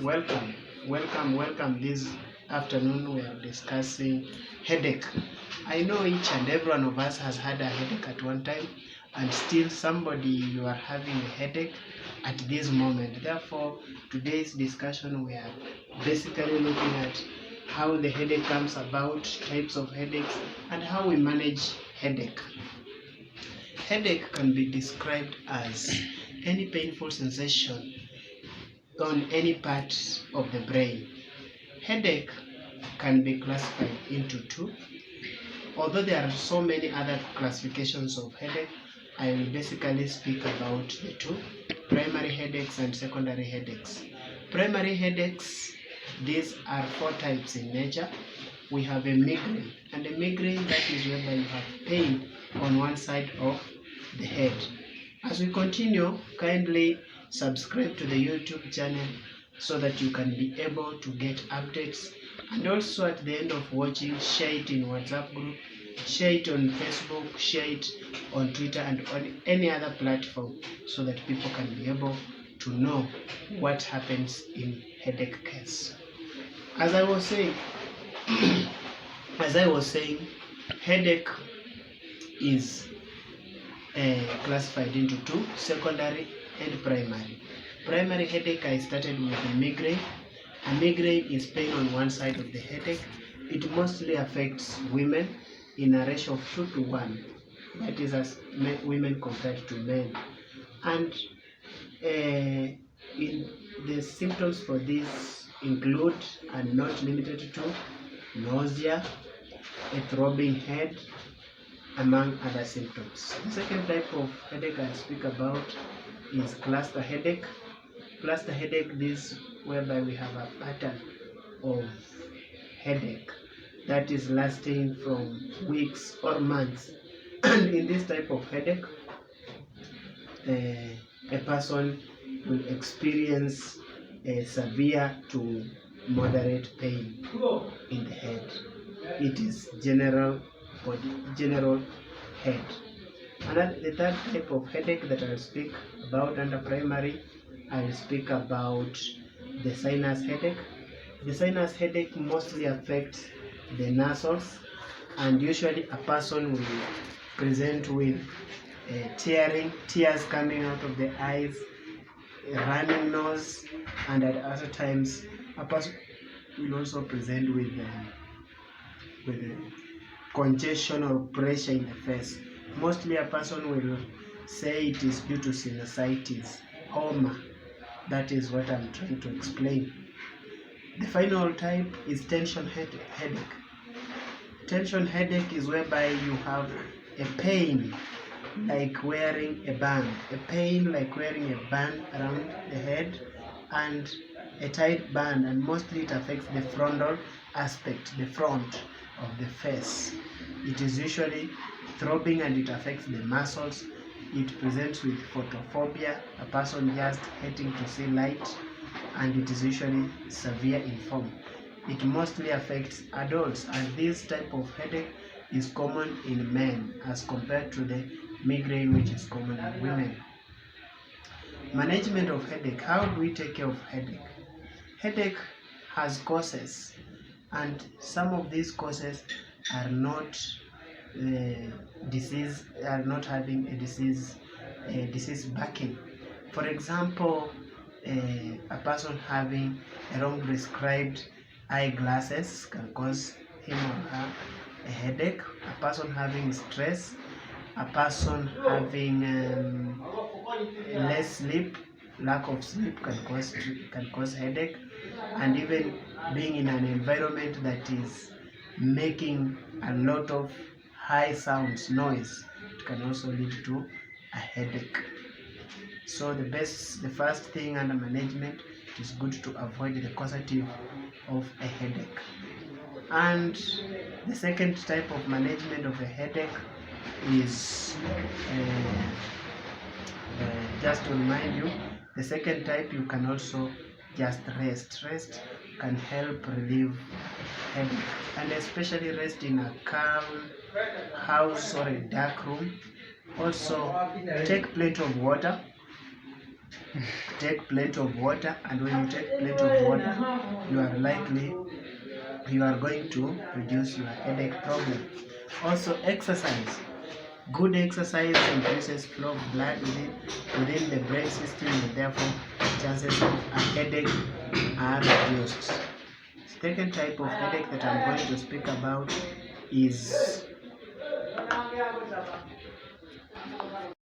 Welcome. This afternoon we are discussing headache. I know each and every one of us has had a headache at one time, and still somebody you are having a headache at this moment. Therefore, today's discussion we are basically looking at how the headache comes about, types of headaches, and how we manage headache. Headache can be described as any painful sensation on any part of the brain. Headache can be classified into two. Although there are so many other classifications of headache, I will basically speak about the two: primary headaches and secondary headaches. Primary headaches, these are four types in nature. We have a migraine, and a migraine, that is whereby you have pain on one side of the head. As we continue, kindly subscribe to the YouTube channel so that you can be able to get updates, and also at the end of watching, share it in WhatsApp group, share it on Facebook, share it on Twitter and on any other platform, so that people can be able to know what happens in headache case. As I was saying, headache is classified into two: secondary and primary. Primary headache, I started with a migraine. A migraine is pain on one side of the headache. It mostly affects women in a ratio of 2 to 1. That is as women compared to men. And in the symptoms for this include, and not limited to, nausea, a throbbing head, among other symptoms. The second type of headache I speak about is cluster headache. Cluster headache, this whereby we have a pattern of headache that is lasting from weeks or months. And in this type of headache, a person will experience a severe to moderate pain in the head. It is general head. And the third type of headache that I'll speak about under primary, I'll speak about the sinus headache. The sinus headache mostly affects the nostrils, and usually a person will present with tears coming out of the eyes, a running nose, and at other times a person will also present with congestion or pressure in the face. Mostly a person will say it is due to sinusitis, homa. That is what I'm trying to explain. The final type is tension headache. Tension headache is whereby you have a pain like wearing a band, around the head, and a tight band, and mostly it affects the frontal aspect, the front of the face. It is usually throbbing and it affects the muscles. It presents with photophobia, a person just hating to see light, and it is usually severe in form. It mostly affects adults, and this type of headache is common in men as compared to the migraine, which is common in women. Management of headache. How do we take care of headache? Headache has causes, and some of these causes are not having a disease backing. For example, a person having a wrong prescribed eyeglasses can cause him or her a headache. A person having stress, a person having lack of sleep can cause headache, and even being in an environment that is making a lot of high sounds, noise, it can also lead to a headache. So the first thing under management, it is good to avoid the causative of a headache. And the second type of management of a headache is just to remind you, the second type, you can also just rest can help relieve headache, and especially rest in a calm house or a dark room. Also take plenty of water, Take plenty of water, and when you take plenty of water, you are going to reduce your headache problem. Also, exercise. Good exercise increases flow of blood within the brain system, and therefore chances of a headache are reduced. Second type of headache that I'm going to speak about is